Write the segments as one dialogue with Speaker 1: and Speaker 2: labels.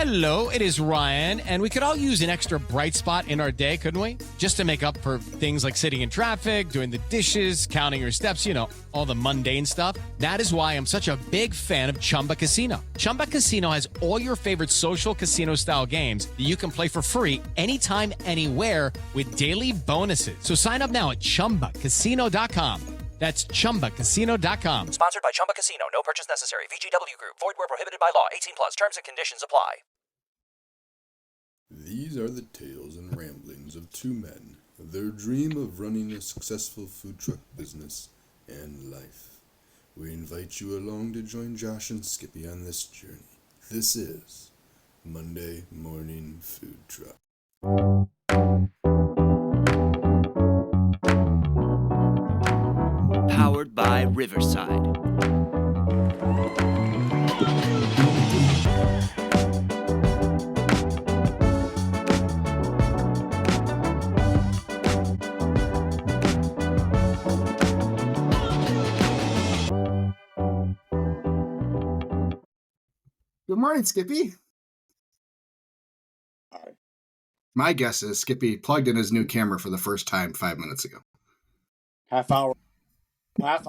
Speaker 1: Hello, it is Ryan, and we could all use an extra bright spot in our day, couldn't we? Just to make up for things like sitting in traffic, doing the dishes, counting your steps, you know, all the mundane stuff. That is why I'm such a big fan of Chumba Casino. Chumba Casino has all your favorite social casino-style games that you can play for free anytime, anywhere with daily bonuses. So sign up now at ChumbaCasino.com. That's ChumbaCasino.com.
Speaker 2: Sponsored by Chumba Casino. No purchase necessary. VGW Group. Void where prohibited by law. 18 plus. Terms and conditions apply.
Speaker 3: These are the tales and ramblings of two men, their dream of running a successful food truck business and life. We invite you along to join Josh and Skippy on this journey. This is Monday Morning Food Truck.
Speaker 4: Powered by Riverside.
Speaker 5: Good morning, Skippy.
Speaker 6: Hi.
Speaker 5: My guess is Skippy plugged in his new camera for the first time 5 minutes ago.
Speaker 6: Half hour. But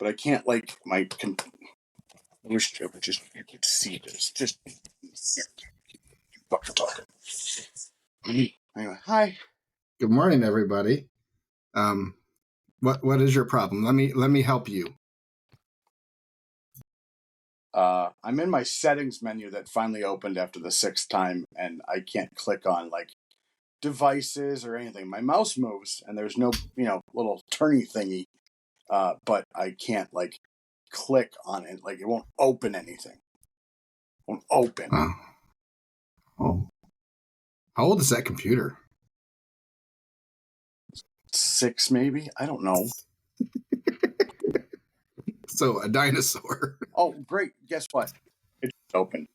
Speaker 6: I can't I wish I would you could see this. Just fucking talking. Anyway, hi.
Speaker 5: Good morning, everybody. What is your problem? Let me help you.
Speaker 6: I'm in my settings menu that finally opened after the sixth time, and I can't click on devices or anything. My mouse moves, and there's no little turny thingy, but I can't click on it. It won't open anything. It won't open.
Speaker 5: Oh. How old is that computer?
Speaker 6: 6 maybe? I don't know.
Speaker 5: So a dinosaur.
Speaker 6: Oh, great. Guess what? It's open.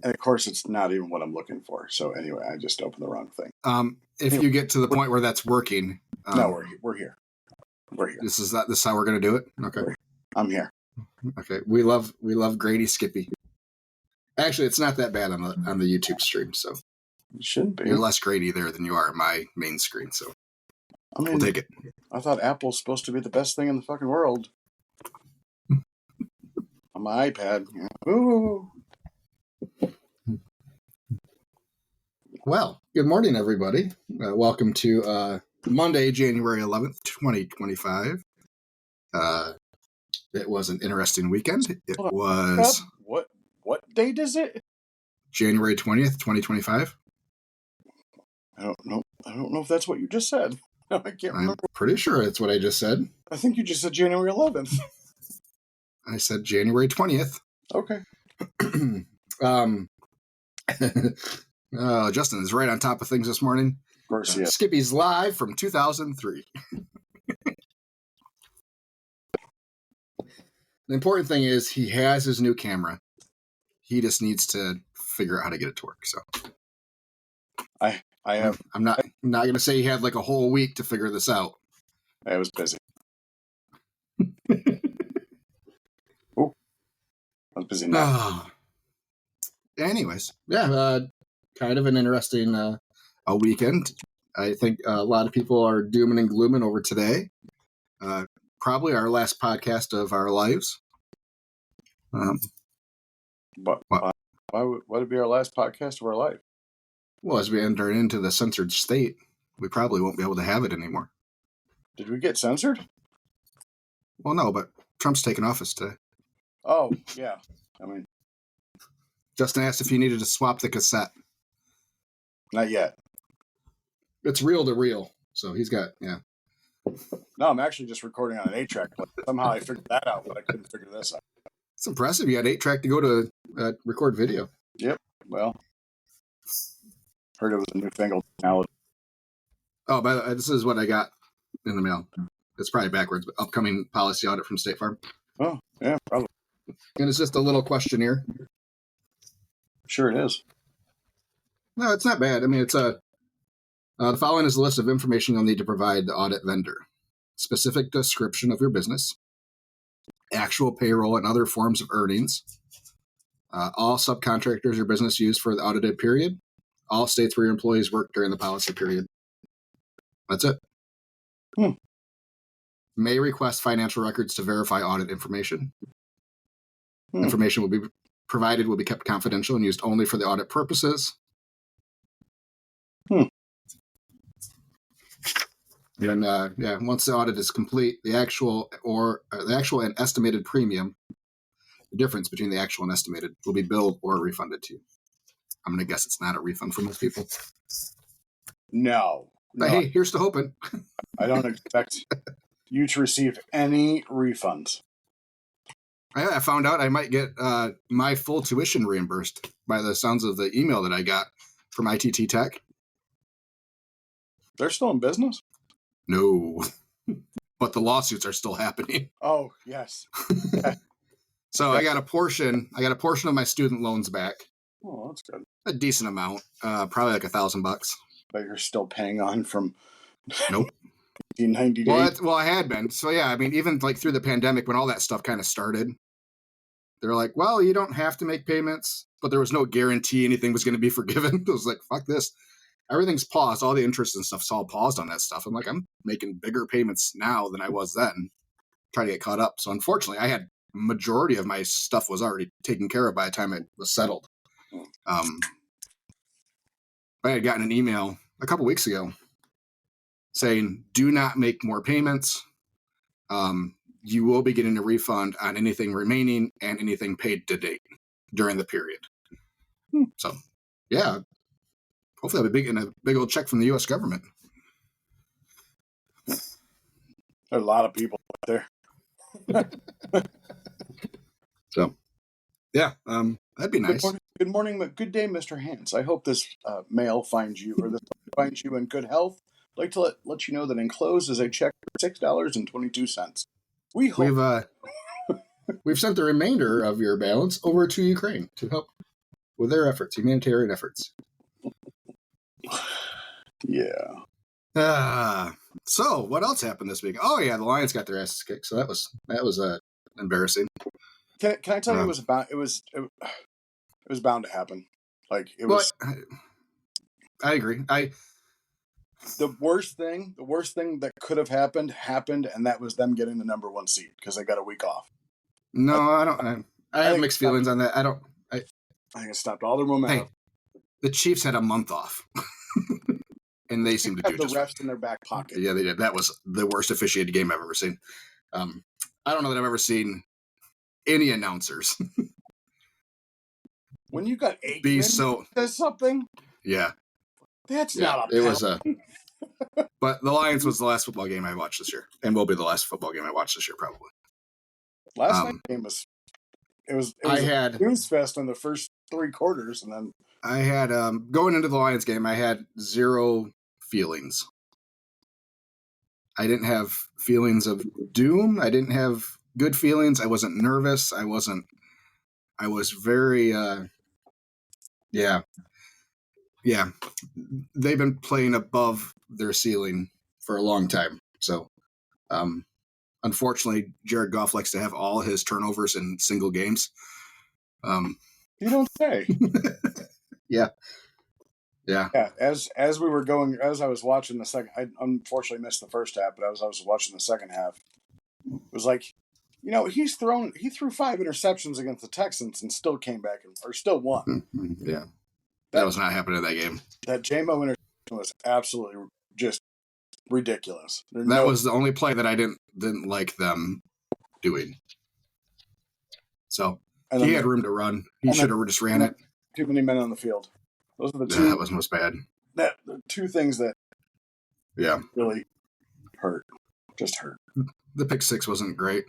Speaker 6: And of course, it's not even what I'm looking for. So anyway, I just opened the wrong thing.
Speaker 5: If you get to the point where that's working.
Speaker 6: No, we're here. We're here.
Speaker 5: This is how we're going to do it? Okay.
Speaker 6: I'm here.
Speaker 5: Okay. We love Grady Skippy. Actually, it's not that bad on the YouTube stream, so.
Speaker 6: It shouldn't be.
Speaker 5: You're less Grady there than you are on my main screen, so.
Speaker 6: I mean,
Speaker 5: we'll take it.
Speaker 6: I thought Apple's supposed to be the best thing in the fucking world. On my iPad. Ooh.
Speaker 5: Well, good morning, everybody. Welcome to Monday, January 11th, 2025. It was an interesting weekend. It was...
Speaker 6: What date is it?
Speaker 5: January 20th, 2025.
Speaker 6: I don't know if that's what you just said. I can't remember.
Speaker 5: I'm pretty sure that's what I just said.
Speaker 6: I think you just said January 11th.
Speaker 5: I said January 20th.
Speaker 6: Okay.
Speaker 5: Justin is right on top of things this morning.
Speaker 6: Of course, yeah.
Speaker 5: Skippy's live from 2003. The important thing is he has his new camera. He just needs to figure out how to get it to work. So I'm not going to say he had a whole week to figure this out.
Speaker 6: I was busy. Oh, I was busy now.
Speaker 5: Anyways, yeah, kind of an interesting a weekend. I think a lot of people are dooming and glooming over today. Probably our last podcast of our lives.
Speaker 6: But why would it be our last podcast of our life?
Speaker 5: Well, as we enter into the censored state, we probably won't be able to have it anymore.
Speaker 6: Did we get censored?
Speaker 5: Well, no, but Trump's taking office today.
Speaker 6: Oh, yeah. I mean...
Speaker 5: Justin asked if you needed to swap the cassette.
Speaker 6: Not yet.
Speaker 5: It's reel to reel, so he's got, yeah.
Speaker 6: No, I'm actually just recording on an 8-track. Somehow I figured that out, but I couldn't figure this out.
Speaker 5: It's impressive. You had 8-track to go to record video.
Speaker 6: Yep. Well, heard it was a newfangled technology.
Speaker 5: Oh, by the way, this is what I got in the mail. It's probably backwards, but upcoming policy audit from State Farm.
Speaker 6: Oh, yeah, probably.
Speaker 5: And it's just a little questionnaire.
Speaker 6: Sure it is.
Speaker 5: No, it's not bad. I mean, it's The following is a list of information you'll need to provide the audit vendor. Specific description of your business, actual payroll and other forms of earnings, all subcontractors your business used for the audited period, all states where your employees work during the policy period. That's it. May request financial records to verify audit information. Information will be provided will be kept confidential and used only for the audit purposes. And once the audit is complete, the actual and estimated premium, the difference between the actual and estimated, will be billed or refunded to you. I'm going to guess it's not a refund for most people.
Speaker 6: No.
Speaker 5: But hey, here's to hoping.
Speaker 6: I don't expect you to receive any refunds.
Speaker 5: I found out I might get my full tuition reimbursed by the sounds of the email that I got from ITT Tech.
Speaker 6: They're still in business?
Speaker 5: No, but the lawsuits are still happening.
Speaker 6: Oh, yes.
Speaker 5: So I got a portion of my student loans back.
Speaker 6: Oh, that's good.
Speaker 5: A decent amount, probably like $1,000.
Speaker 6: But you're still paying on from
Speaker 5: Nope.
Speaker 6: 1998.
Speaker 5: Well, I had been. So yeah, I mean, even like through the pandemic when all that stuff kind of started, they're like, well, you don't have to make payments, but there was no guarantee anything was going to be forgiven. It was like, fuck this. Everything's paused. All the interest and stuff's all paused on that stuff. I'm like, I'm making bigger payments now than I was then, trying to get caught up. So unfortunately, I had majority of my stuff was already taken care of by the time it was settled. I had gotten an email a couple weeks ago saying, do not make more payments. You will be getting a refund on anything remaining and anything paid to date during the period. So, yeah, hopefully I'll be getting a big old check from the U.S. government.
Speaker 6: There are a lot of people out there.
Speaker 5: So, yeah, that'd be nice.
Speaker 6: Good morning, good day, Mr. Hans. I hope this mail finds you, or this finds you in good health. I'd like to let you know that enclosed is a check for $6.22. We hope
Speaker 5: We've sent the remainder of your balance over to Ukraine to help with their efforts, humanitarian efforts.
Speaker 6: Yeah.
Speaker 5: So what else happened this week? Oh yeah, the Lions got their asses kicked. So that was embarrassing.
Speaker 6: Can I tell you it was bound to happen. Like it was.
Speaker 5: I agree.
Speaker 6: The worst thing that could have happened, and that was them getting the number 1 seed because they got a week off.
Speaker 5: No, I don't. I have mixed feelings on that. I think
Speaker 6: it stopped all their momentum.
Speaker 5: Hey, the Chiefs had a month off, and they seemed to do
Speaker 6: the
Speaker 5: just
Speaker 6: refs in their back pocket.
Speaker 5: Yeah, they did. That was the worst officiated game I've ever seen. I don't know that I've ever seen any announcers
Speaker 6: when you got Aikman says something.
Speaker 5: Yeah.
Speaker 6: That's not a
Speaker 5: penalty. It was but the Lions was the last football game I watched this year, and will be the last football game I watched this year probably.
Speaker 6: Last night's game was I had news fest in the first 3 quarters, and then
Speaker 5: I had going into the Lions game, I had zero feelings. I didn't have feelings of doom. I didn't have good feelings. I wasn't nervous. I was very yeah, they've been playing above their ceiling for a long time. So, unfortunately, Jared Goff likes to have all his turnovers in single games.
Speaker 6: You don't say.
Speaker 5: Yeah.
Speaker 6: As I was watching the second, I unfortunately missed the first half, but as I was watching the second half, it was like, he threw 5 interceptions against the Texans and still came back or still won.
Speaker 5: Yeah. That was not happening in that game.
Speaker 6: That JMO interception was absolutely just ridiculous.
Speaker 5: That was the only play that I didn't like them doing. So he had room to run. He should have just ran it.
Speaker 6: Too many men on the field. Those are the two.
Speaker 5: That was most bad.
Speaker 6: The 2 things that really hurt. Just hurt.
Speaker 5: The pick 6 wasn't great.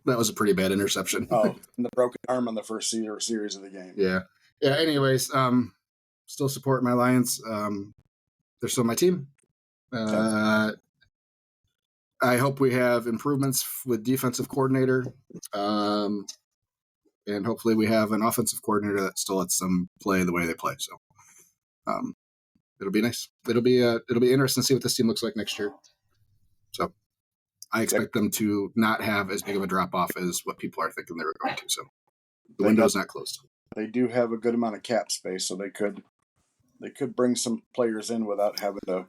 Speaker 5: That was a pretty bad interception.
Speaker 6: Oh, and the broken arm on the first series of the game.
Speaker 5: Yeah. Anyways, still support my Lions. They're still my team. I hope we have improvements with defensive coordinator. And hopefully we have an offensive coordinator that still lets them play the way they play. So, it'll be nice. It'll be interesting to see what this team looks like next year. So I expect them to not have as big of a drop off as what people are thinking they were going to. So the window's not closed.
Speaker 6: They do have a good amount of cap space, so they could bring some players in without having to.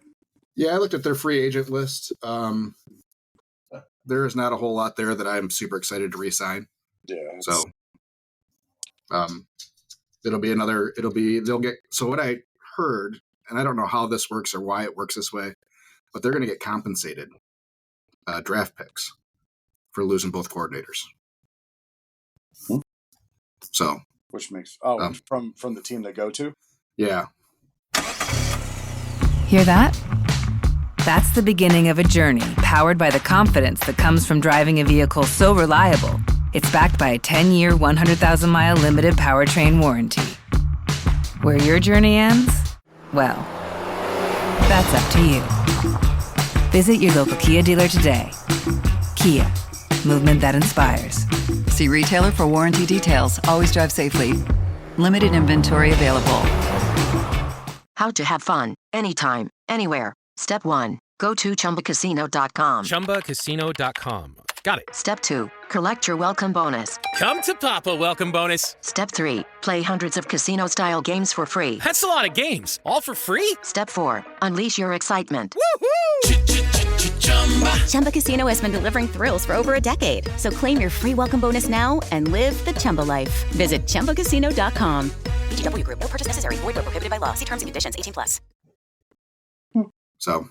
Speaker 5: Yeah, I looked at their free agent list. There is not a whole lot there that I'm super excited to re-sign.
Speaker 6: Yeah.
Speaker 5: So they'll get. So what I heard, and I don't know how this works or why it works this way, but they're going to get compensated draft picks for losing both coordinators. So,
Speaker 6: which makes from the team they go to.
Speaker 5: Yeah.
Speaker 7: Hear that? That's the beginning of a journey powered by the confidence that comes from driving a vehicle so reliable, it's backed by a 10-year, 100,000-mile limited powertrain warranty. Where your journey ends? Well, that's up to you. Visit your local Kia dealer today. Kia, movement that inspires.
Speaker 8: See retailer for warranty details. Always drive safely. Limited inventory available.
Speaker 9: How to have fun, anytime, anywhere. Step 1. Go to ChumbaCasino.com.
Speaker 10: ChumbaCasino.com. Got it.
Speaker 9: Step 2. Collect your welcome bonus.
Speaker 10: Come to Papa welcome bonus.
Speaker 9: Step 3. Play hundreds of casino-style games for free.
Speaker 10: That's a lot of games. All for free?
Speaker 9: Step 4. Unleash your excitement.
Speaker 10: Woohoo!
Speaker 11: Chumba Casino has been delivering thrills for over a decade. So claim your free welcome bonus now and live the Chumba life. Visit ChumbaCasino.com.
Speaker 2: VGW Group. No purchase necessary. Void where prohibited by law. See terms and conditions. 18+.
Speaker 5: So,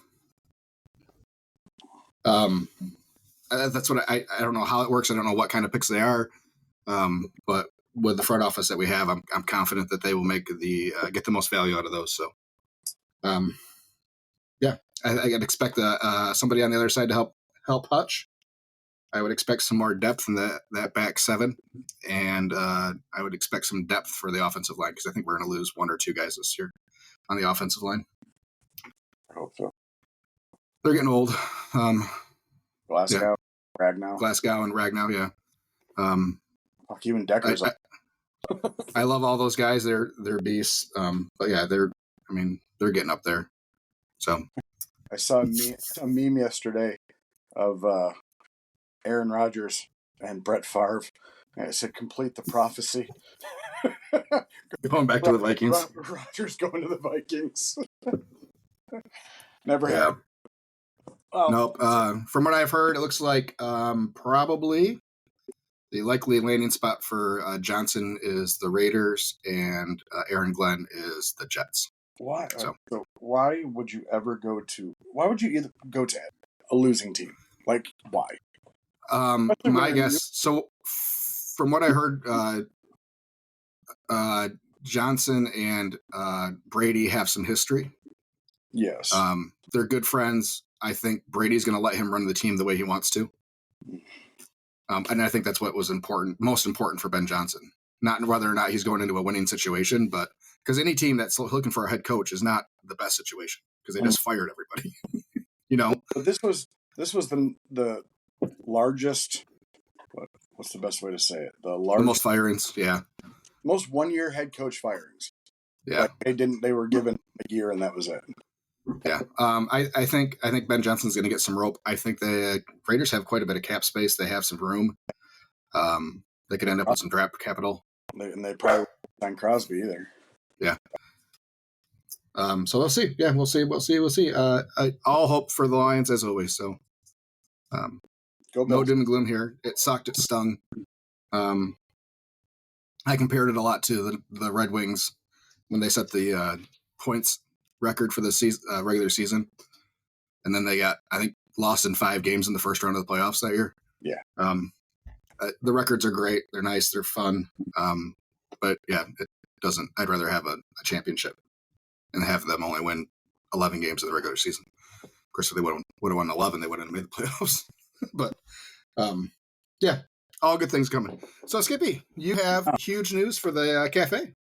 Speaker 5: that's what I don't know how it works. I don't know what kind of picks they are. But with the front office that we have, I'm confident that they will make get the most value out of those. So, yeah, I'd expect somebody on the other side to help Hutch. I would expect some more depth in that back seven, and I would expect some depth for the offensive line because I think we're going to lose one or two guys this year on the offensive line.
Speaker 6: I hope so.
Speaker 5: They're getting old.
Speaker 6: Glasgow, Ragnow.
Speaker 5: Glasgow and Ragnow, yeah.
Speaker 6: Even Decker's.
Speaker 5: I love all those guys. They're beasts. But yeah, they're getting up there. So
Speaker 6: I saw a meme yesterday of Aaron Rodgers and Brett Favre. And it said, "Complete the prophecy."
Speaker 5: Going back to the Vikings.
Speaker 6: Rodgers going to the Vikings. Never
Speaker 5: yeah.
Speaker 6: had. Oh,
Speaker 5: nope. From what I've heard, it looks like probably the likely landing spot for Johnson is the Raiders, and Aaron Glenn is the Jets.
Speaker 6: Why? So why would you ever go to? Why would you either go to a losing team? Like why?
Speaker 5: My guess. So from what I heard, Johnson and Brady have some history.
Speaker 6: Yes.
Speaker 5: They're good friends. I think Brady's going to let him run the team the way he wants to. And I think that's what was most important for Ben Johnson. Not whether or not he's going into a winning situation, but because any team that's looking for a head coach is not the best situation because they just fired everybody.
Speaker 6: But this was the largest. What's the best way to say it? The
Speaker 5: most firings, yeah.
Speaker 6: Most 1-year head coach firings.
Speaker 5: Yeah,
Speaker 6: they were given a year and that was it.
Speaker 5: Yeah, I think Ben Johnson's going to get some rope. I think the Raiders have quite a bit of cap space. They have some room. They could end up with some draft capital.
Speaker 6: And they probably won't sign Crosby either.
Speaker 5: Yeah. So we'll see. Yeah, we'll see. All hope for the Lions as always. So, no doom and gloom here. It sucked. It stung. I compared it a lot to the Red Wings when they set the points record for the season, regular season, and then they got, I think, lost in 5 games in the first round of the playoffs that year.
Speaker 6: Yeah.
Speaker 5: The records are great. They're nice. They're fun. But yeah, it doesn't. I'd rather have a championship and have them only win 11 games of the regular season. Of course, if they would have won 11, they wouldn't have made the playoffs. But yeah, all good things coming. So Skippy, you have huge news for the cafe.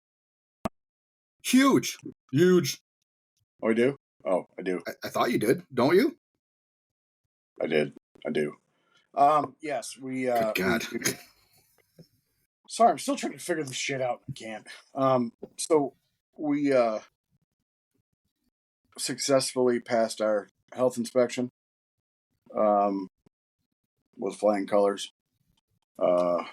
Speaker 5: Huge.
Speaker 6: Oh, I do? Oh, I do.
Speaker 5: I thought you did. Don't you?
Speaker 6: I do. Yes, we...
Speaker 5: Good God.
Speaker 6: Sorry, I'm still trying to figure this shit out. I can't. So we successfully passed our health inspection with flying colors of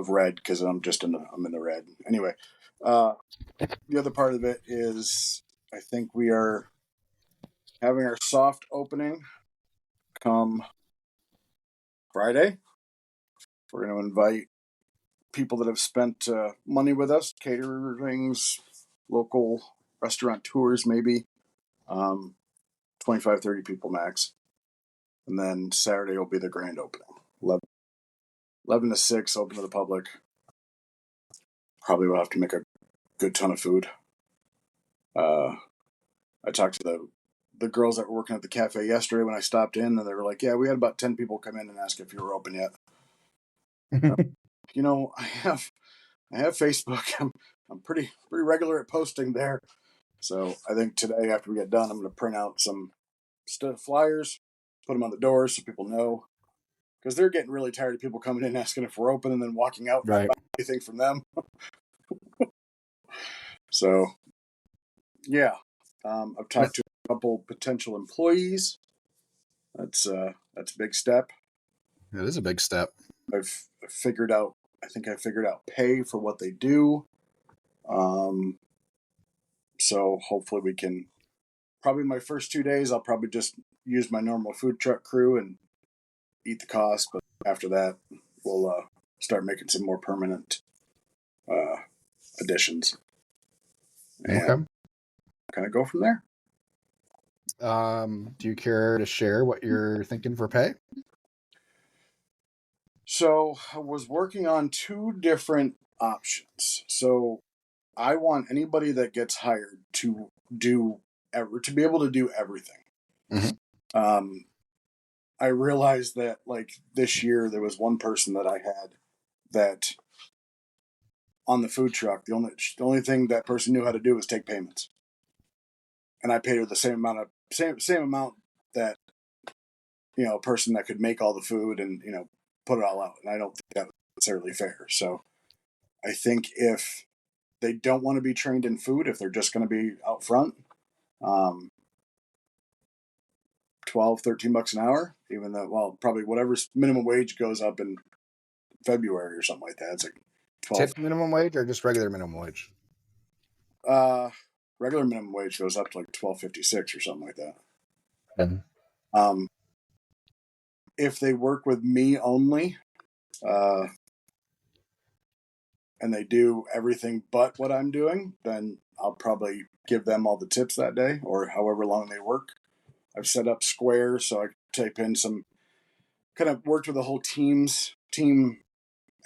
Speaker 6: red, because I'm in the red. Anyway, the other part of it is I think we are having our soft opening come Friday. We're going to invite people that have spent money with us, caterings, local restaurant tours, maybe 25, 30 people max. And then Saturday will be the grand opening. 11 to 6, open to the public. Probably will have to make a good ton of food. I talked to the girls that were working at the cafe yesterday when I stopped in, and they were like, yeah, we had about 10 people come in and ask if you were open yet. I have Facebook. I'm pretty regular at posting there. So I think today, after we get done, I'm going to print out some flyers, put them on the doors so people know. Because they're getting really tired of people coming in asking if we're open and then walking out and not buying anything from them. So, yeah. I've talked to a couple potential employees. That's a big step.
Speaker 5: It is a big step.
Speaker 6: I figured out pay for what they do. So hopefully we can, probably my first 2 days, I'll probably just use my normal food truck crew and eat the cost. But after that, we'll start making some more permanent additions. And kind of go from there.
Speaker 5: Do you care to share what you're thinking for pay?
Speaker 6: So I was working on 2 different options. So I want anybody that gets hired to be able to do everything.
Speaker 5: Mm-hmm.
Speaker 6: I realized that like this year there was one person that I had that on the food truck, the only thing that person knew how to do was take payments. And I paid her the same amount that, a person that could make all the food and, put it all out. And I don't think that was necessarily fair. So I think if they don't want to be trained in food, if they're just going to be out front, $12, $13 an hour, even though, probably whatever minimum wage goes up in February or something like that. It's like 12.
Speaker 5: Tip minimum wage or just regular minimum wage?
Speaker 6: Regular minimum wage goes up to like $12.56 or something like that.
Speaker 5: Okay.
Speaker 6: If they work with me only, and they do everything but what I'm doing, then I'll probably give them all the tips that day or however long they work. I've set up Square so I can type in some, kind of worked with the whole team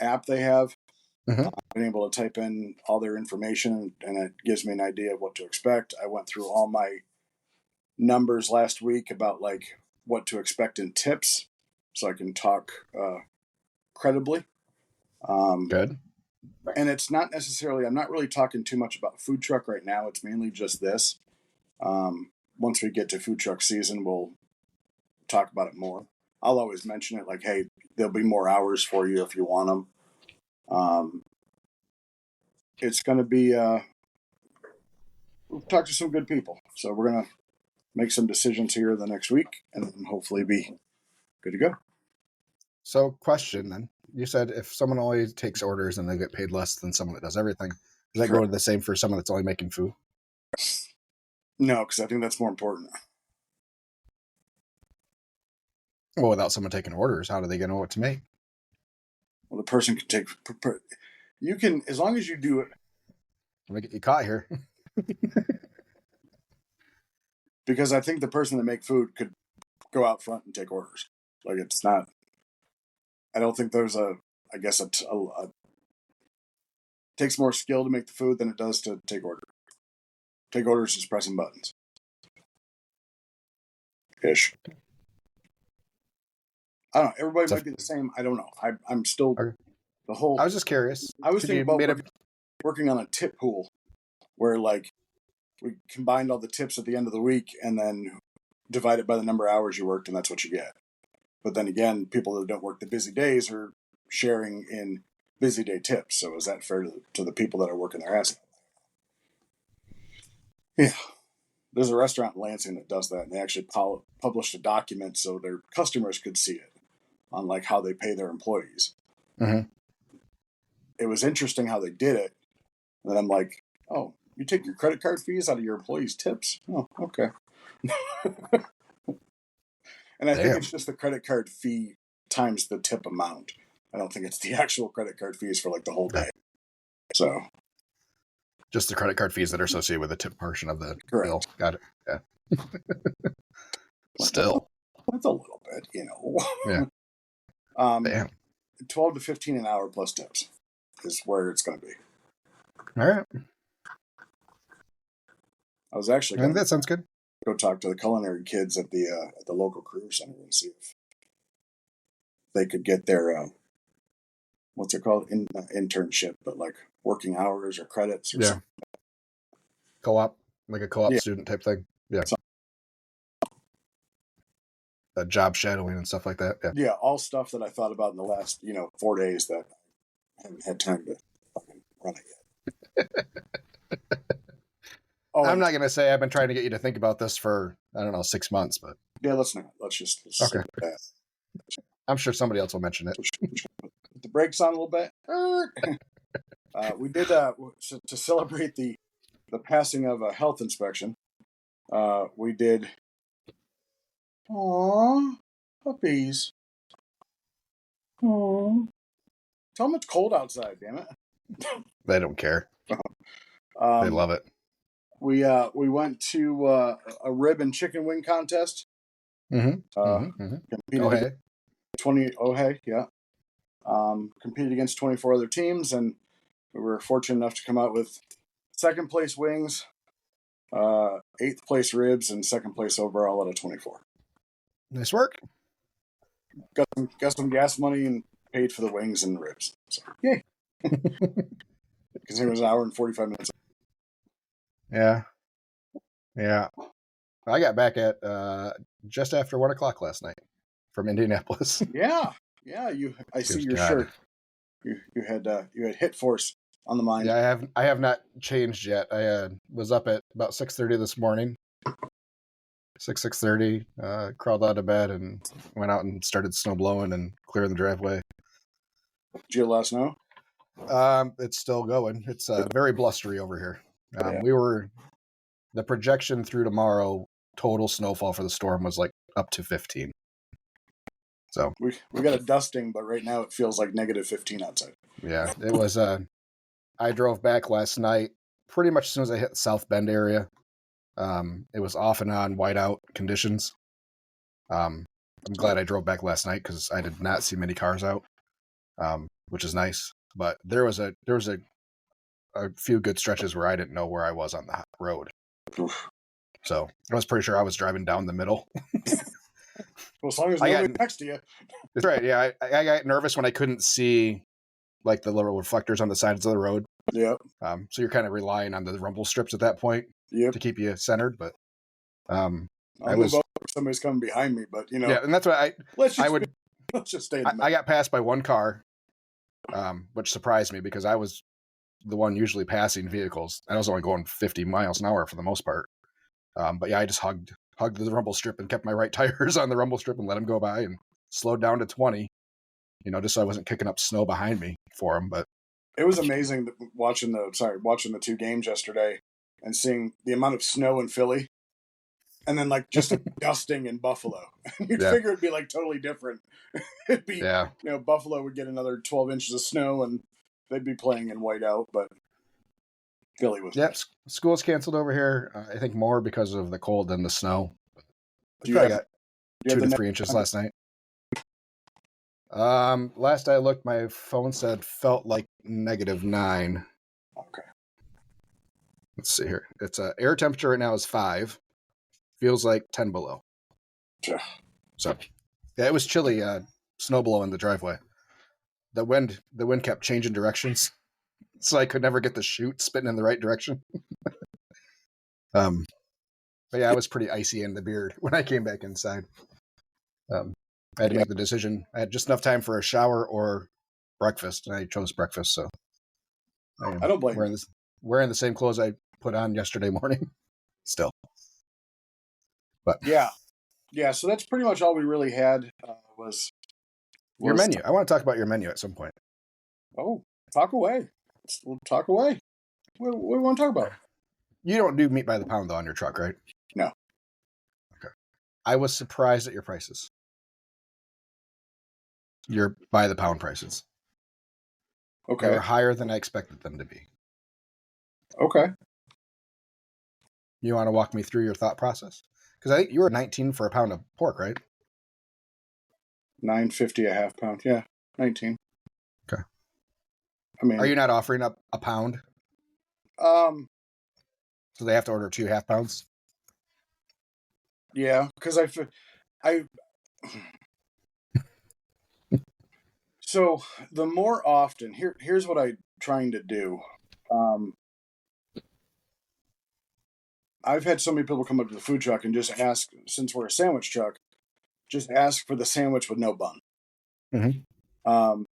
Speaker 6: app they have.
Speaker 5: Mm-hmm.
Speaker 6: I've been able to type in all their information and it gives me an idea of what to expect. I went through all my numbers last week about like what to expect in tips so I can talk credibly.
Speaker 5: Good.
Speaker 6: And it's not necessarily, I'm not really talking too much about food truck right now. It's mainly just this. Once we get to food truck season, we'll talk about it more. I'll always mention it like, hey, there'll be more hours for you if you want them. It's going to be, we'll talk to some good people. So we're going to make some decisions here the next week and then hopefully be good to go.
Speaker 5: So question then, you said if someone only takes orders and they get paid less than someone that does everything, does that go to the same for someone that's only making food?
Speaker 6: No, because I think that's more important.
Speaker 5: Well, without someone taking orders, how do they know what to make?
Speaker 6: Well, the person can take, you can, as long as you do it.
Speaker 5: Let me get you caught here.
Speaker 6: Because I think the person that make food could go out front and take orders. Like it's not, I don't think there's takes more skill to make the food than it does to take orders. Take orders is pressing buttons. Ish. I don't know. Everybody might be the same. I don't know. I'm still the whole.
Speaker 5: I was just curious.
Speaker 6: I was thinking about working on a tip pool where like we combined all the tips at the end of the week and then divide it by the number of hours you worked and that's what you get. But then again, people that don't work the busy days are sharing in busy day tips. So is that fair to the people that are working their ass off? Yeah. There's a restaurant in Lansing that does that, and they actually published a document so their customers could see it on like how they pay their employees.
Speaker 5: Mm-hmm.
Speaker 6: It was interesting how they did it. And I'm like, oh, you take your credit card fees out of your employees' tips? Oh, okay. And I think it's just the credit card fee times the tip amount. I don't think it's the actual credit card fees for like the whole day. So
Speaker 5: just the credit card fees that are associated with the tip portion of the bill. Got it. Yeah. Still.
Speaker 6: That's a little bit, you know.
Speaker 5: Yeah. Damn.
Speaker 6: 12 to 15 an hour plus tips is where it's going to be.
Speaker 5: All right.
Speaker 6: I was actually
Speaker 5: I think that sounds good.
Speaker 6: Go talk to the culinary kids at the local career center and see if they could get their what's it called, internship, but like working hours or credits or something.
Speaker 5: Co-op, like a co-op student type thing. Yeah. Job shadowing and stuff like that.
Speaker 6: Yeah, all stuff that I thought about in the last 4 days that I haven't had time to fucking run it yet.
Speaker 5: I'm not gonna say I've been trying to get you to think about this for 6 months, but
Speaker 6: yeah, let's not. Let's
Speaker 5: okay. I'm sure somebody else will mention it.
Speaker 6: Put the brakes on a little bit. We did to celebrate the passing of a health inspection. We did. Aww, puppies. Aww. Tell them it's cold outside. Damn it.
Speaker 5: They don't care. They love it.
Speaker 6: We went to a rib and chicken wing contest. Competed 20. Oh hey, yeah. Competed against 24 other teams, and we were fortunate enough to come out with second place wings, 8th place ribs, and second place overall out of 24.
Speaker 5: Nice work.
Speaker 6: Got some gas money and paid for the wings and ribs. So yay! Because it was an hour and 45 minutes.
Speaker 5: Yeah. I got back at just after 1 o'clock last night from Indianapolis.
Speaker 6: Yeah. I see your shirt. You had Hit Force on the mind.
Speaker 5: Yeah, I have not changed yet. I was up at about 6:30 this morning. 6:30. Crawled out of bed and went out and started snow blowing and clearing the driveway.
Speaker 6: Did you get a lot of snow?
Speaker 5: It's still going. It's very blustery over here. We were the projection through tomorrow. Total snowfall for the storm was like up to 15. So
Speaker 6: we got a dusting, but right now it feels like negative 15 outside.
Speaker 5: Yeah, it was. I drove back last night. Pretty much as soon as I hit the South Bend area, it was off and on whiteout conditions. I'm glad I drove back last night because I did not see many cars out, which is nice. But there was a few good stretches where I didn't know where I was on the road.
Speaker 6: Oof.
Speaker 5: So I was pretty sure I was driving down the middle.
Speaker 6: Well, as long as nobody's next to you.
Speaker 5: That's right. Yeah, I got nervous when I couldn't see like the little reflectors on the sides of the road.
Speaker 6: Yeah.
Speaker 5: So you're kind of relying on the rumble strips at that point to keep you centered. But
Speaker 6: somebody's coming behind me, but
Speaker 5: yeah, and that's why
Speaker 6: let's just stay in the middle.
Speaker 5: I got passed by one car, which surprised me because I was the one usually passing vehicles. I was only going 50 miles an hour for the most part. But yeah, I just hugged the rumble strip and kept my right tires on the rumble strip and let them go by and slowed down to 20, just so I wasn't kicking up snow behind me for them. But
Speaker 6: it was amazing watching the two games yesterday and seeing the amount of snow in Philly and then like just dusting in Buffalo. You'd figure it'd be like totally different. It'd be, Buffalo would get another 12 inches of snow and they'd be playing in whiteout, but Philly was.
Speaker 5: Yep, school's canceled over here. I think more because of the cold than the snow. I got 2 to 3 inches last night. Last I looked, my phone said felt like -9.
Speaker 6: Okay.
Speaker 5: Let's see here. It's air temperature right now is 5. Feels like 10 below.
Speaker 6: Yeah.
Speaker 5: So, yeah, it was chilly. Snow blowing the driveway. The wind kept changing directions, so I could never get the chute spitting in the right direction. But yeah, I was pretty icy in the beard when I came back inside. I had to make the decision. I had just enough time for a shower or breakfast, and I chose breakfast. So
Speaker 6: I don't blame
Speaker 5: wearing the same clothes I put on yesterday morning. Still, But
Speaker 6: yeah. So that's pretty much all we really had. Was
Speaker 5: your menu. I want to talk about your menu at some point.
Speaker 6: Oh, talk away. We'll talk away. What do we want to talk about?
Speaker 5: You don't do meat by the pound though on your truck, right?
Speaker 6: No.
Speaker 5: Okay. I was surprised at your prices. Your by the pound prices.
Speaker 6: Okay.
Speaker 5: They were higher than I expected them to be.
Speaker 6: Okay.
Speaker 5: You want to walk me through your thought process? Because I think you were 19 for a pound of pork, right?
Speaker 6: $9.50 a half pound. Yeah, 19.
Speaker 5: Okay.
Speaker 6: I mean,
Speaker 5: are you not offering up a pound? So they have to order 2 half pounds?
Speaker 6: Yeah, because so the more often here's what I'm trying to do. I've had so many people come up to the food truck and just ask, since we're a sandwich truck, just ask for the sandwich with no bun.
Speaker 5: Mm-hmm.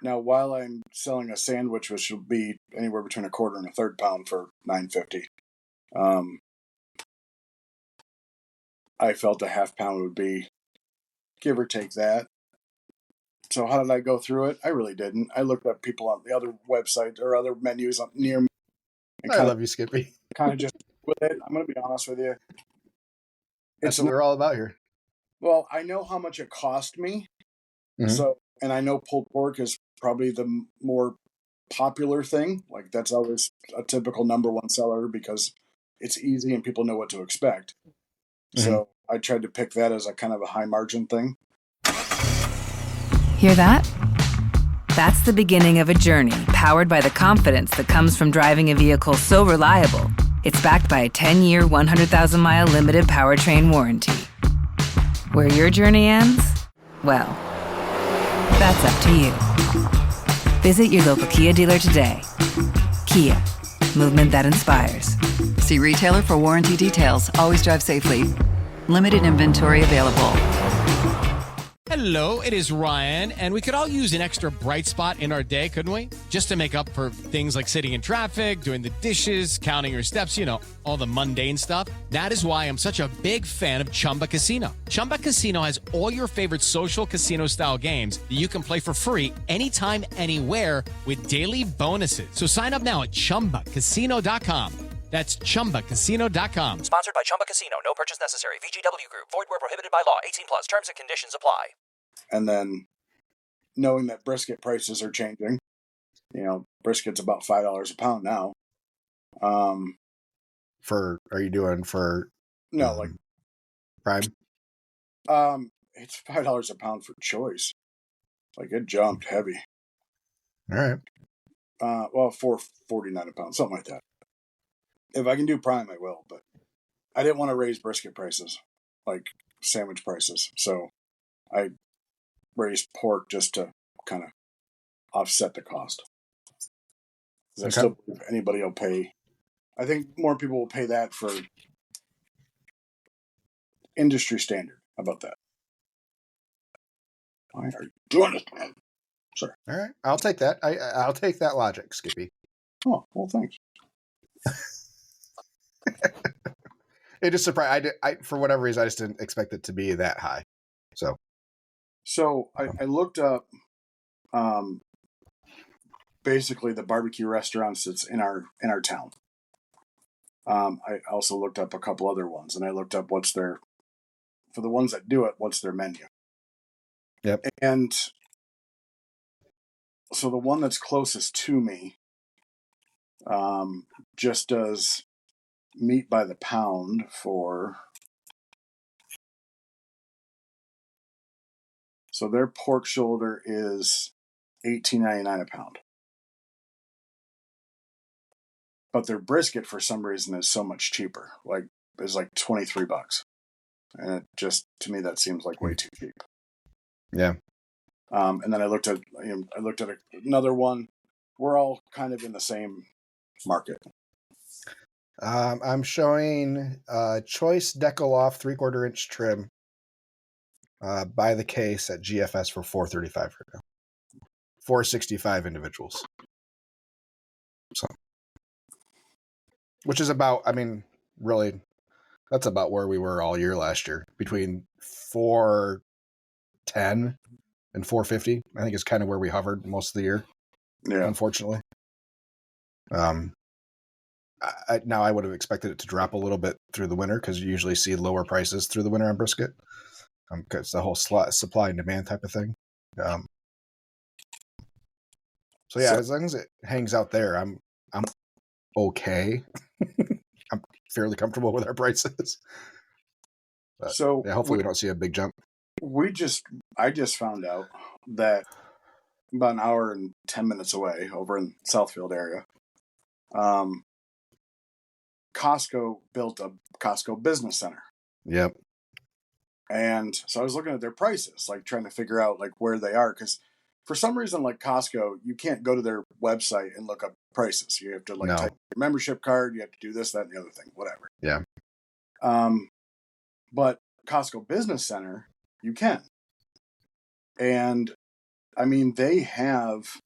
Speaker 6: Now, while I'm selling a sandwich, which will be anywhere between a quarter and a third pound for $9.50, I felt a half pound would be give or take that. So how did I go through it? I really didn't. I looked up people on the other websites or other menus near me.
Speaker 5: I love you, Skippy.
Speaker 6: Kind of just with it. I'm going to be honest with you.
Speaker 5: That's what we're all about here.
Speaker 6: Well, I know how much it cost me. Mm-hmm. So, and I know pulled pork is probably the more popular thing. Like that's always a typical number one seller because it's easy and people know what to expect. Mm-hmm. So I tried to pick that as a kind of a high margin thing.
Speaker 7: Hear that? That's the beginning of a journey powered by the confidence that comes from driving a vehicle so reliable, it's backed by a 10-year, 100,000-mile limited powertrain warranty. Where your journey ends? Well, that's up to you. Visit your local Kia dealer today. Kia, movement that inspires.
Speaker 8: See retailer for warranty details. Always drive safely. Limited inventory available.
Speaker 1: Hello, it is Ryan, and we could all use an extra bright spot in our day, couldn't we? Just to make up for things like sitting in traffic, doing the dishes, counting your steps, all the mundane stuff. That is why I'm such a big fan of Chumba Casino. Chumba Casino has all your favorite social casino-style games that you can play for free anytime, anywhere with daily bonuses. So sign up now at ChumbaCasino.com. That's ChumbaCasino.com.
Speaker 2: Sponsored by Chumba Casino. No purchase necessary. VGW Group. Void where prohibited by law. 18 plus. Terms and conditions apply.
Speaker 6: And then knowing that brisket prices are changing, brisket's about $5 a pound now.
Speaker 5: Are you doing for?
Speaker 6: No, like
Speaker 5: prime.
Speaker 6: It's $5 a pound for choice. Like it jumped heavy.
Speaker 5: All right.
Speaker 6: Well, $4.49 a pound, something like that. If I can do prime, I will, but I didn't want to raise brisket prices, like sandwich prices. So I raised pork just to kind of offset the cost. Okay. I still believe anybody will pay. I think more people will pay that for industry standard. How about that? Why are you doing it? Sorry.
Speaker 5: All right. I'll take that. I'll take that logic, Skippy.
Speaker 6: Oh, well, thanks.
Speaker 5: It just surprised. I for whatever reason, I just didn't expect it to be that high.
Speaker 6: So I looked up basically the barbecue restaurants that's in our town. I also looked up a couple other ones, and I looked up for the ones that do it, what's their menu.
Speaker 5: Yep.
Speaker 6: And so the one that's closest to me just does meat by the pound for, so their pork shoulder is $18.99 a pound. But their brisket for some reason is so much cheaper. Like it's like $23. And it just, to me, that seems like way too cheap.
Speaker 5: Yeah.
Speaker 6: And then I looked at another one. We're all kind of in the same market.
Speaker 5: I'm showing choice Decaloff 3/4 inch trim by the case at GFS for $435 right now. $465 individuals. So, which is about, really That's about where we were all year last year, between 410 and 450. I think is kind of where we hovered most of the year.
Speaker 6: Yeah.
Speaker 5: Unfortunately. Now I would have expected it to drop a little bit through the winter because you usually see lower prices through the winter on brisket. Because the whole supply and demand type of thing. So as long as it hangs out there, I'm okay. I'm fairly comfortable with our prices. But,
Speaker 6: so
Speaker 5: hopefully we don't see a big jump.
Speaker 6: I just found out that about an hour and 10 minutes away over in Southfield area, Costco built a Costco business center.
Speaker 5: Yep.
Speaker 6: And so I was looking at their prices, like trying to figure out like where they are. Because for some reason, like Costco, you can't go to their website and look up prices. You have to type your membership card. You have to do this, that, and the other thing, whatever.
Speaker 5: Yeah.
Speaker 6: But Costco Business Center, you can. And I mean, they have,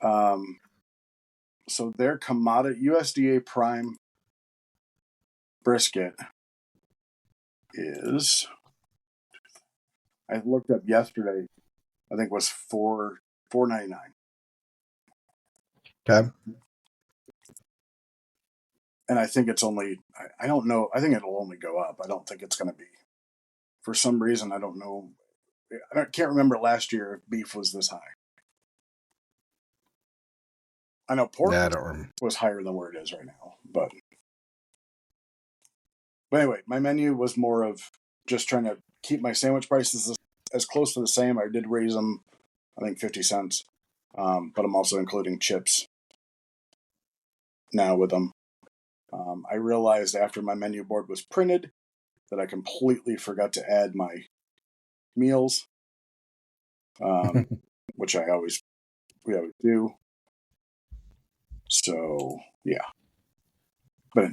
Speaker 6: so their commodity USDA prime brisket is, I looked up yesterday, I think was $4.99.
Speaker 5: Okay.
Speaker 6: And I think it's only, I don't know, I think it'll only go up. I don't think it's going to be, for some reason, I don't know. I can't remember last year if beef was this high. I know pork was higher than where it is right now, but anyway, my menu was more of just trying to keep my sandwich prices as close to the same. I did raise them, I think 50 cents, but I'm also including chips now with them. I realized after my menu board was printed that I completely forgot to add my meals, which we always do. So, yeah. But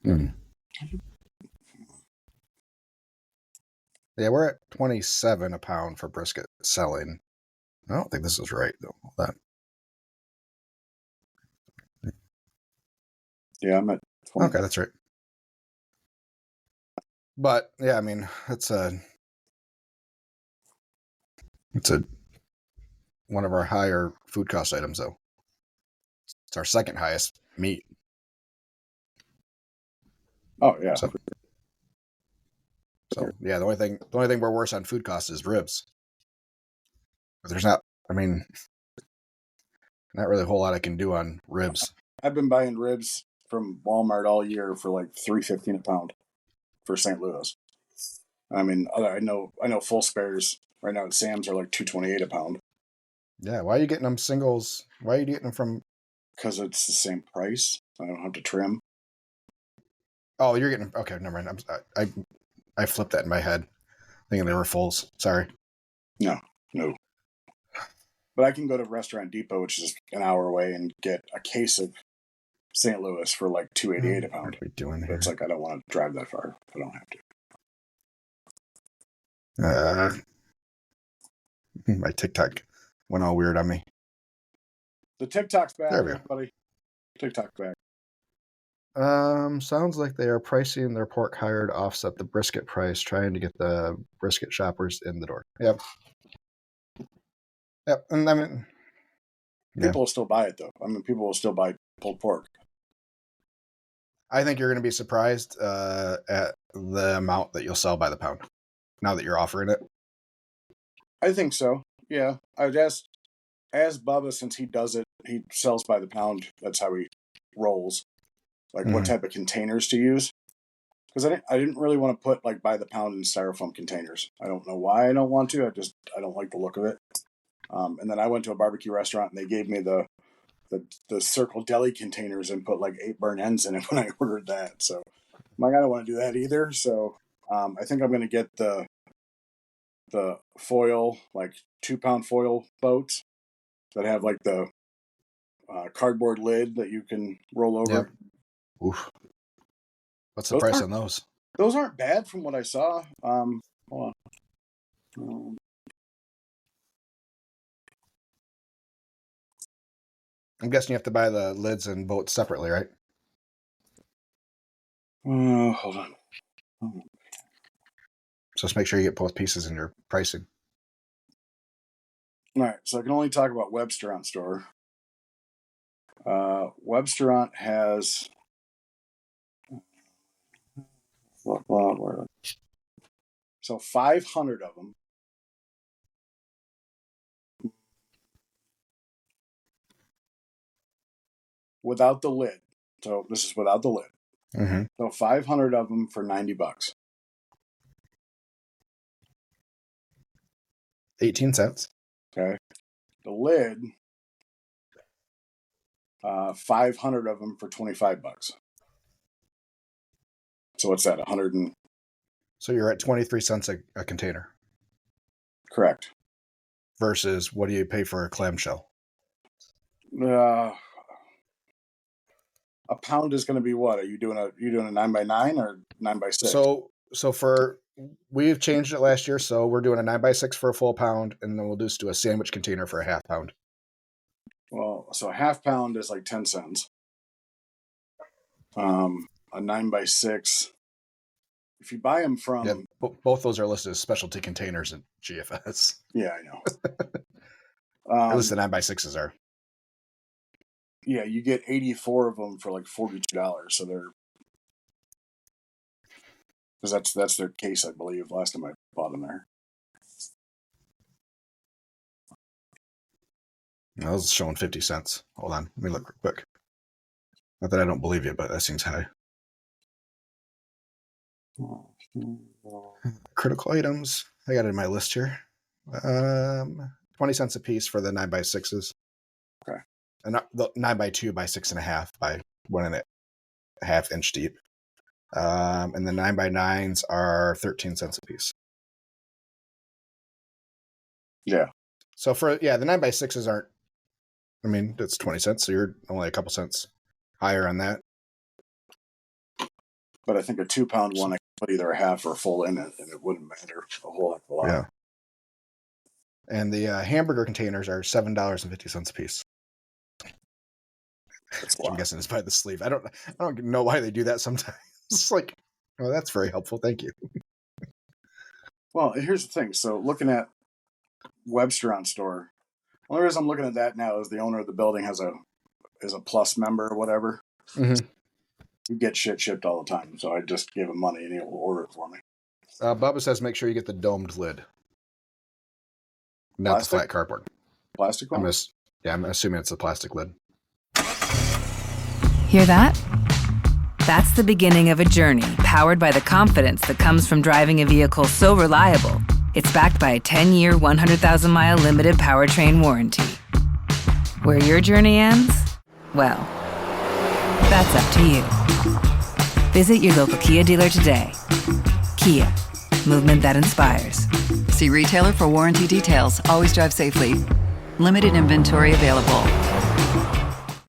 Speaker 6: anyway.
Speaker 5: Yeah, we're at 27 a pound for brisket selling. I don't think this is right, though. Hold on.
Speaker 6: Yeah, I'm at 20.
Speaker 5: Okay, that's right. But, yeah, I mean, it's one of our higher food cost items, though. It's our second highest meat.
Speaker 6: Oh, yeah.
Speaker 5: So yeah, the only thing we're worse on food costs is ribs. But there's not really a whole lot I can do on ribs.
Speaker 6: I've been buying ribs from Walmart all year for like $3.15 a pound for St. Louis. I mean, I know full spares right now at Sam's are like $2.28 a pound.
Speaker 5: Yeah, why are you getting them singles? Why are you getting them from?
Speaker 6: Because it's the same price. I don't have to trim.
Speaker 5: Oh, you're getting okay. Never mind. I flipped that in my head, thinking they were fulls. Sorry.
Speaker 6: No. But I can go to Restaurant Depot, which is an hour away, and get a case of St. Louis for like $2.88 a pound.
Speaker 5: What are we doing here?
Speaker 6: But it's like I don't want to drive that far. I don't have
Speaker 5: to. My TikTok went all weird on me.
Speaker 6: The TikTok's back,
Speaker 5: there we go.
Speaker 6: everybody. TikTok's back.
Speaker 5: Sounds like they are pricing their pork higher to offset the brisket price, trying to get the brisket shoppers in the door. Yep. And I mean,
Speaker 6: people will still buy it, though. I mean, people will still buy pulled pork.
Speaker 5: I think you're going to be surprised at the amount that you'll sell by the pound now that you're offering it.
Speaker 6: I think so. Yeah. I would ask Bubba, since he does it, he sells by the pound. That's how he rolls. Like what type of containers to use. Because I didn't really want to put like by the pound in styrofoam containers. I don't know why I don't want to. I don't like the look of it. And then I went to a barbecue restaurant and they gave me the Circle Deli containers and put like 8 burn ends in it when I ordered that. So I'm like, I don't want to do that either. So I think I'm going to get the foil, like 2-pound foil boats that have like the cardboard lid that you can roll over.
Speaker 5: Yep. Oof. What's the price on those?
Speaker 6: Those aren't bad from what I saw. Hold on.
Speaker 5: I'm guessing you have to buy the lids and boats separately, right?
Speaker 6: Hold on.
Speaker 5: So just make sure you get both pieces in your pricing.
Speaker 6: All right, so I can only talk about Webstaurant store. Webstaurant has so 500 of them. Without the lid. So this is without the lid.
Speaker 5: Mm-hmm.
Speaker 6: So 500 of them for $90.
Speaker 5: 18 cents.
Speaker 6: Okay. The lid, 500 of them for $25. So what's that? 100 and
Speaker 5: So you're at 23 cents a container.
Speaker 6: correct.
Speaker 5: Versus what do you pay for a clamshell?
Speaker 6: A pound is going to be what? Are you doing a 9x9 or 9x6?
Speaker 5: So for we've changed it last year, so we're doing a 9x6 for a full pound, and then we'll just do a sandwich container for a half pound.
Speaker 6: Well, so a half pound is like 10 cents. A 9x6. If you buy them from
Speaker 5: both those are listed as specialty containers in GFS.
Speaker 6: Yeah, I know.
Speaker 5: At least the 9x6s are.
Speaker 6: Yeah, you get 84 of them for like $42. So they're because that's their case, I believe. Last time I bought them there.
Speaker 5: I was showing 50 cents. Hold on, let me look real quick. Not that I don't believe you, but that seems high. Critical items. I got it in my list here. 20 cents a piece for the 9x6s.
Speaker 6: Okay.
Speaker 5: And the 9x2 by 6.5 by 1.5 inch deep. And the 9x9s are 13 cents a piece.
Speaker 6: Yeah.
Speaker 5: So the 9x6s aren't, I mean, it's 20 cents, so you're only a couple cents higher on that.
Speaker 6: But I think a 2 pound one, I could put either a half or a full in it, and it wouldn't matter a whole heck of a lot.
Speaker 5: Yeah. And the hamburger containers are $7.50 a piece. I'm guessing it's by the sleeve. I don't know why they do that sometimes. It's like, oh, that's very helpful. Thank you.
Speaker 6: Well, here's the thing. So looking at Webstaurant store, the only reason I'm looking at that now is the owner of the building is a plus member or whatever.
Speaker 5: Mm-hmm.
Speaker 6: You get shit shipped all the time, so I just gave him money and he'll order it for me.
Speaker 5: Bubba says make sure you get the domed lid, not
Speaker 6: Plastic?
Speaker 5: the flat cardboard.
Speaker 6: Plastic one?
Speaker 5: I'm assuming it's a plastic lid.
Speaker 7: Hear that? That's the beginning of a journey powered by the confidence that comes from driving a vehicle so reliable, it's backed by a 10-year, 100,000-mile limited powertrain warranty. Where your journey ends? Well, that's up to you. Visit your local Kia dealer today. Kia, movement that inspires.
Speaker 8: See retailer for warranty details. Always drive safely. Limited inventory available.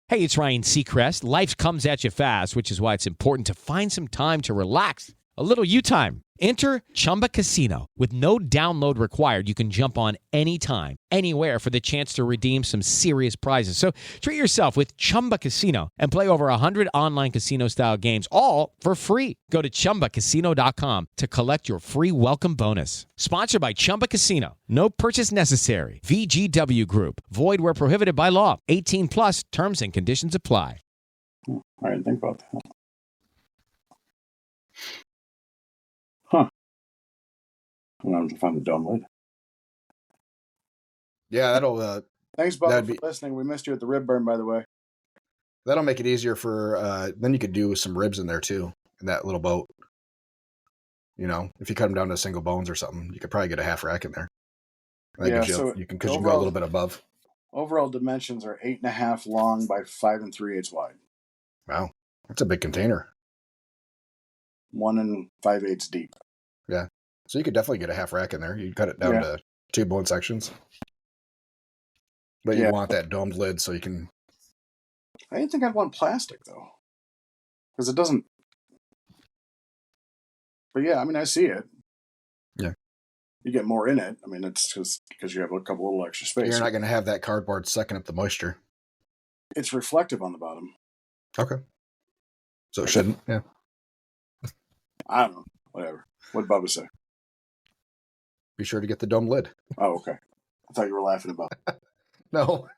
Speaker 1: Hey, it's Ryan Seacrest. Life comes at you fast, which is why it's important to find some time to relax. A little you time. Enter Chumba Casino. With no download required, you can jump on anytime, anywhere for the chance to redeem some serious prizes. So treat yourself with Chumba Casino and play over 100 online casino-style games, all for free. Go to ChumbaCasino.com to collect your free welcome bonus. Sponsored by Chumba Casino. No purchase necessary. VGW Group. Void where prohibited by law. 18 plus terms and conditions apply.
Speaker 6: I didn't think about that. Huh. I'm going to find the dumb lid.
Speaker 5: Yeah, that'll...
Speaker 6: Thanks, Bob, for listening. We missed you at the rib burn, by the way.
Speaker 5: That'll make it easier for... then you could do some ribs in there, too, in that little boat. You know, if you cut them down to single bones or something, you could probably get a half rack in there. You can go a little bit above.
Speaker 6: Overall dimensions are 8.5 long by 5 3/8 wide.
Speaker 5: Wow, that's a big container.
Speaker 6: 1 5/8 deep.
Speaker 5: Yeah, so you could definitely get a half rack in there. You cut it down to 2 bone sections, but you want that domed lid so you can.
Speaker 6: I didn't think I'd want plastic though, because it doesn't. But yeah, I mean, I see it.
Speaker 5: Yeah.
Speaker 6: You get more in it. I mean, it's just because you have a couple little extra space.
Speaker 5: You're not going to have that cardboard sucking up the moisture.
Speaker 6: It's reflective on the bottom.
Speaker 5: Okay. So it shouldn't. Yeah.
Speaker 6: I don't know. Whatever. What'd Bubba say?
Speaker 5: Be sure to get the dome lid.
Speaker 6: Oh, okay. I thought you were laughing about it.
Speaker 5: No.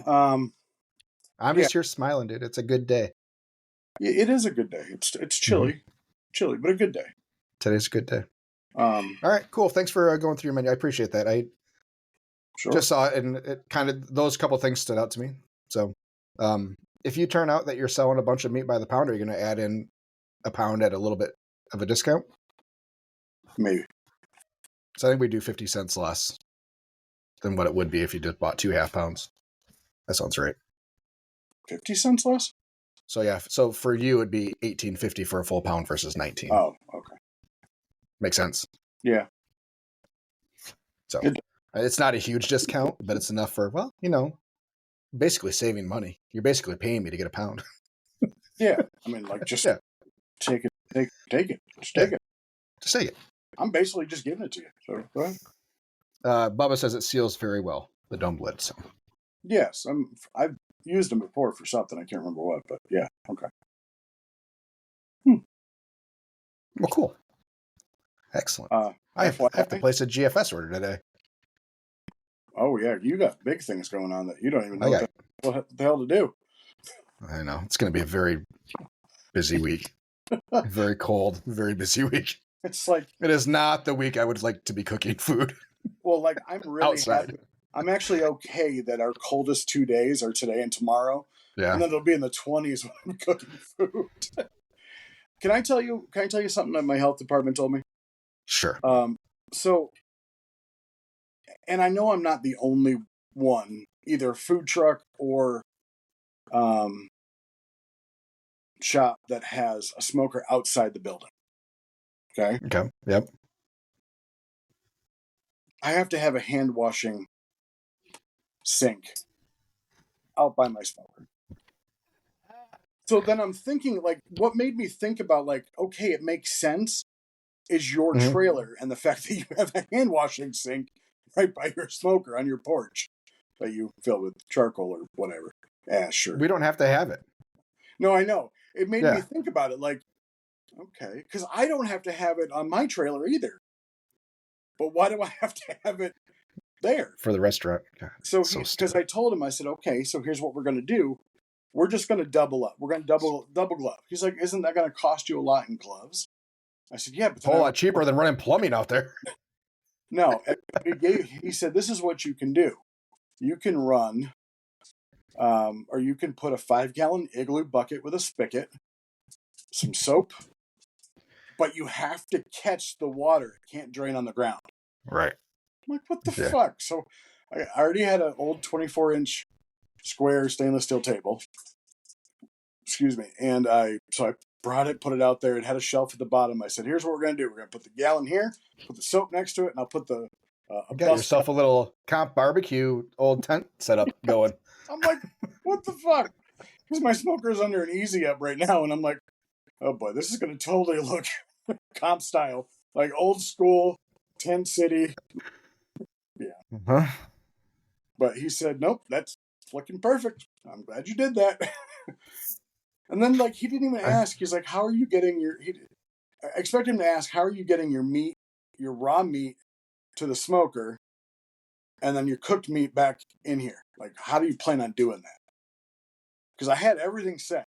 Speaker 5: I'm just here smiling, dude. It's a good day.
Speaker 6: It is a good day. It's chilly. Chilly, but a good day.
Speaker 5: Today's a good day.
Speaker 6: All
Speaker 5: right, cool. Thanks for going through your menu. I appreciate that. I just saw it, and it kind of those couple things stood out to me. So, if you turn out that you're selling a bunch of meat by the pound, are you going to add in a pound at a little bit of a discount?
Speaker 6: Maybe.
Speaker 5: So I think we do 50 cents less than what it would be if you just bought 2 half pounds. That sounds right.
Speaker 6: 50 cents less?
Speaker 5: So yeah, so for you it'd be $18.50 for a full pound versus $19.
Speaker 6: Oh, okay.
Speaker 5: Makes sense.
Speaker 6: Yeah.
Speaker 5: So it's not a huge discount, but it's enough for, well, basically saving money. You're basically paying me to get a pound.
Speaker 6: Yeah. I mean, like, just take it. Just take it.
Speaker 5: Just take it.
Speaker 6: I'm basically just giving it to you. So go ahead.
Speaker 5: Bubba says it seals very well, the dome lid. So.
Speaker 6: Yes. I've used them before for something. I can't remember what, but yeah. Okay.
Speaker 5: Well, cool. Excellent. I have to place a GFS order today.
Speaker 6: Oh, yeah. You got big things going on that you don't even know what the hell to do.
Speaker 5: I know. It's going to be a very busy week. Very cold, very busy week.
Speaker 6: It's like...
Speaker 5: It is not the week I would like to be cooking food.
Speaker 6: Well, like, I'm really
Speaker 5: outside.
Speaker 6: happy. I'm actually okay that our coldest 2 days are today and tomorrow.
Speaker 5: Yeah.
Speaker 6: And then it'll be in the 20s when I'm cooking food. Can I tell you something that my health department told me?
Speaker 5: Sure.
Speaker 6: So, and I know I'm not the only one, either food truck or shop that has a smoker outside the building. Okay?
Speaker 5: Okay. Yep.
Speaker 6: I have to have a hand washing sink out by my smoker. So then I'm thinking, like, what made me think about, like, okay, it makes sense is your trailer and the fact that you have a hand washing sink right by your smoker on your porch that you fill with charcoal or whatever. Yeah, sure.
Speaker 5: We don't have to have it.
Speaker 6: No, I know. It made me think about it, like, okay, because I don't have to have it on my trailer either. But why do I have to have it there?
Speaker 5: For the restaurant. God,
Speaker 6: so because I told him, I said, okay, so here's what we're going to do. We're just going to double up. We're going to double glove. He's like, isn't that going to cost you a lot in gloves? I said, yeah. But
Speaker 5: a whole lot cheaper than running plumbing out there.
Speaker 6: No. He said, this is what you can do. You can run, or you can put a 5-gallon Igloo bucket with a spigot, some soap, but you have to catch the water. It can't drain on the ground.
Speaker 5: Right.
Speaker 6: I'm like, what the fuck? So I already had an old 24-inch square stainless steel table. Excuse me. And so I brought it, put it out there. It had a shelf at the bottom. I said, here's what we're going to do. We're going to put the gallon here, put the soap next to it, and I'll put the...
Speaker 5: you got yourself a little comp barbecue old tent setup going.
Speaker 6: I'm like, what the fuck? Because my smoker's under an easy up right now, and I'm like, oh boy, this is going to totally look comp style, like old school, tent city. Yeah.
Speaker 5: Uh-huh.
Speaker 6: But he said, nope, that's looking perfect. I'm glad you did that. And then, like, he didn't even ask. He's like, how are you getting your... I expect him to ask, how are you getting your meat, your raw meat, to the smoker, and then your cooked meat back in here? Like, how do you plan on doing that? Because I had everything set.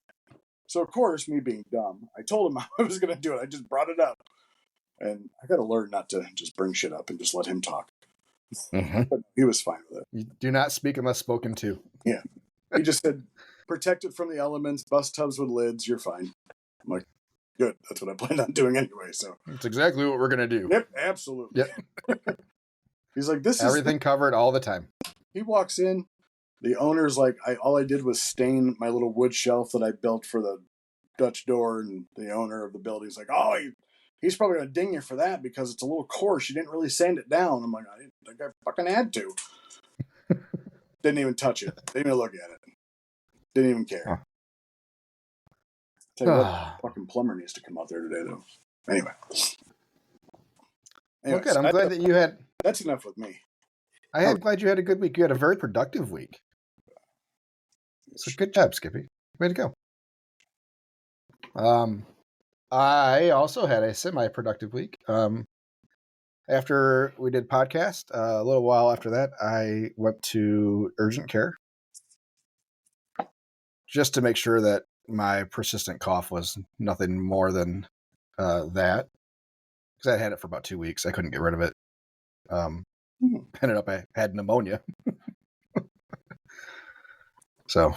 Speaker 6: So, of course, me being dumb, I told him how I was going to do it. I just brought it up. And I got to learn not to just bring shit up and just let him talk.
Speaker 5: Mm-hmm.
Speaker 6: But he was fine with it.
Speaker 5: You do not speak unless spoken to.
Speaker 6: Yeah. He just said, protect it from the elements, bust tubs with lids, you're fine. I'm like, good. That's what I planned on doing anyway. So
Speaker 5: that's exactly what we're going to do.
Speaker 6: Yep, absolutely.
Speaker 5: Yep.
Speaker 6: He's like, this is
Speaker 5: everything covered all the time.
Speaker 6: He walks in. The owner's like, all I did was stain my little wood shelf that I built for the Dutch door, and the owner of the building's like, oh, he's probably going to ding you for that because it's a little coarse. You didn't really sand it down. I'm like, I didn't think I fucking had to. Didn't even touch it. Didn't even look at it. Didn't even care.
Speaker 5: Huh.
Speaker 6: Tell you what, fucking plumber needs to come out there today, though. Anyway.
Speaker 5: Well, good. I'm glad that you had...
Speaker 6: That's enough with me.
Speaker 5: I'm glad you had a good week. You had a very productive week. So good job, Skippy. Way to go. I also had a semi-productive week. After we did podcast, a little while after that, I went to urgent care just to make sure that my persistent cough was nothing more than that. Because I had it for about 2 weeks. I couldn't get rid of it. Ended up I had pneumonia. So,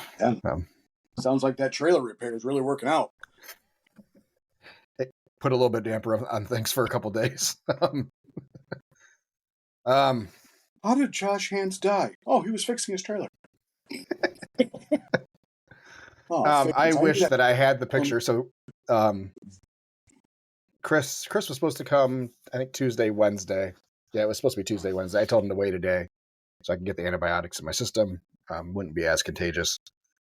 Speaker 6: sounds like that trailer repair is really working out.
Speaker 5: It put a little bit damper on things for a couple days.
Speaker 6: How did Josh Hands die? Oh, he was fixing his trailer.
Speaker 5: I wish that I had the picture. So, Chris was supposed to come, I think Tuesday, Wednesday. Yeah, it was supposed to be Tuesday, Wednesday. I told him to wait a day so I can get the antibiotics in my system. Wouldn't be as contagious.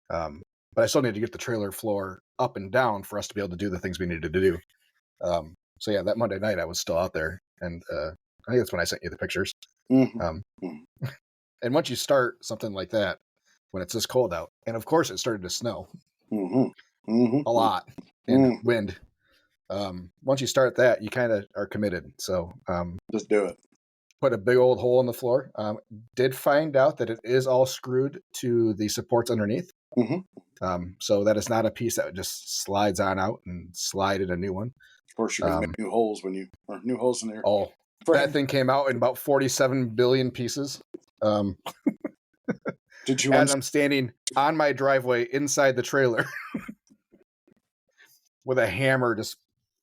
Speaker 5: But I still need to get the trailer floor up and down for us to be able to do the things we needed to do. So yeah, that Monday night I was still out there, and I think that's when I sent you the pictures. And once you start something like that, when it's this cold out, and of course it started to snow a lot and wind. Once you start that, you kind of are committed. So
Speaker 6: just do it.
Speaker 5: Put a big old hole in the floor. Did find out that it is all screwed to the supports underneath. So that is not a piece that just slides on out and slide in a new one.
Speaker 6: Of course, you're gonna make new holes new holes in there.
Speaker 5: Oh, that thing came out in about 47 billion pieces.
Speaker 6: Did you?
Speaker 5: As I'm standing on my driveway inside the trailer with a hammer, just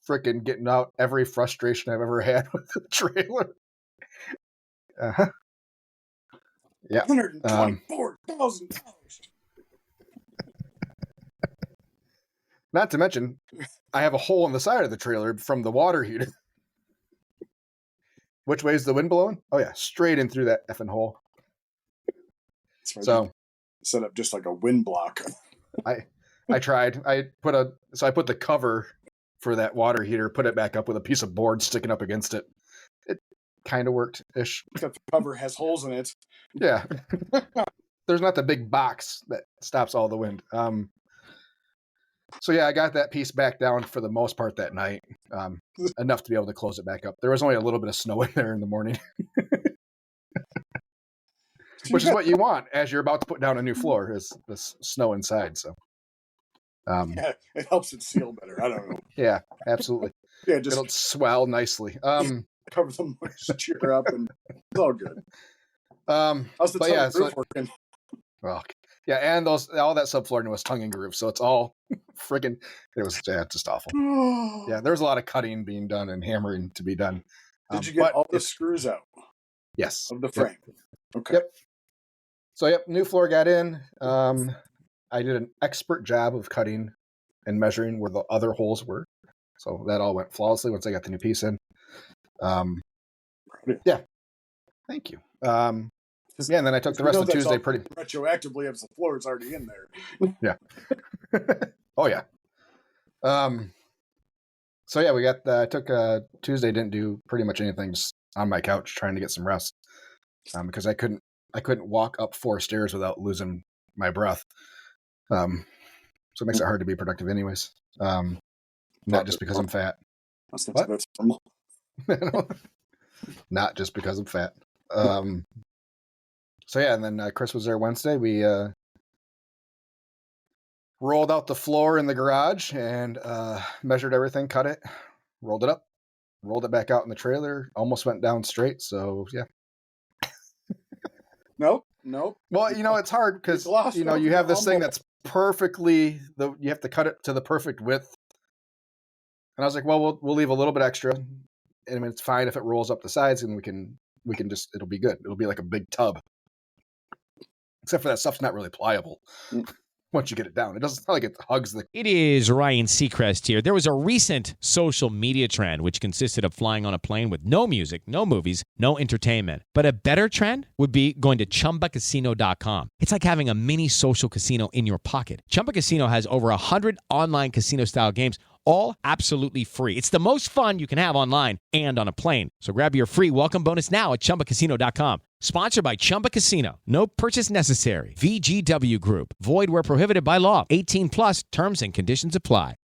Speaker 5: freaking getting out every frustration I've ever had with the trailer. Yeah.
Speaker 6: $124,000.
Speaker 5: Not to mention, I have a hole in the side of the trailer from the water heater. Which way is the wind blowing? Oh yeah, straight in through that effing hole. So
Speaker 6: set up just like a wind block.
Speaker 5: I tried. I put the cover for that water heater, put it back up with a piece of board sticking up against it. It kind of worked-ish.
Speaker 6: Except the cover has holes in it.
Speaker 5: Yeah. There's not the big box that stops all the wind. So yeah, I got that piece back down for the most part that night. Enough to be able to close it back up. There was only a little bit of snow in there in the morning. Which is what you want as you're about to put down a new floor, is this snow inside. So
Speaker 6: yeah, it helps it seal better. I don't know.
Speaker 5: Yeah, absolutely.
Speaker 6: Yeah,
Speaker 5: it'll swell nicely.
Speaker 6: Cover the moisture up, and it's all good.
Speaker 5: How's the
Speaker 6: roof working?
Speaker 5: Well, yeah, and all that subfloor was tongue and groove, so it's all friggin'. It was just awful. Yeah, there's a lot of cutting being done and hammering to be done.
Speaker 6: Did you get all the screws out?
Speaker 5: Yes.
Speaker 6: Of the frame.
Speaker 5: Yep.
Speaker 6: Okay.
Speaker 5: Yep. So new floor got in. I did an expert job of cutting and measuring where the other holes were, so that all went flawlessly once I got the new piece in. Yeah. Thank you. Yeah, and then I took the rest of Tuesday pretty
Speaker 6: retroactively as the floor is already in there.
Speaker 5: Yeah. Oh yeah. So yeah, we got. I took Tuesday. Didn't do pretty much anything. Just on my couch trying to get some rest. Because I couldn't walk up 4 stairs without losing my breath. So it makes it hard to be productive, anyways. Not just because I'm fat.
Speaker 6: That's normal.
Speaker 5: Not just because I'm fat. So yeah, and then Chris was there Wednesday. We rolled out the floor in the garage and measured everything, cut it, rolled it up, rolled it back out in the trailer. Almost went down straight. So yeah.
Speaker 6: Nope.
Speaker 5: Well, it's hard because you have this thing that's perfectly. You have to cut it to the perfect width. And I was like, well, we'll leave a little bit extra. I mean, it's fine if it rolls up the sides, and we can just, it'll be good. It'll be like a big tub. Except for that stuff's not really pliable once you get it down. It doesn't sound like it hugs the...
Speaker 1: It is Ryan Seacrest here. There was a recent social media trend which consisted of flying on a plane with no music, no movies, no entertainment. But a better trend would be going to ChumbaCasino.com. It's like having a mini social casino in your pocket. Chumba Casino has over 100 online casino-style games, all absolutely free. It's the most fun you can have online and on a plane. So grab your free welcome bonus now at ChumbaCasino.com. Sponsored by Chumba Casino. No purchase necessary. VGW Group. Void where prohibited by law. 18 plus terms and conditions apply.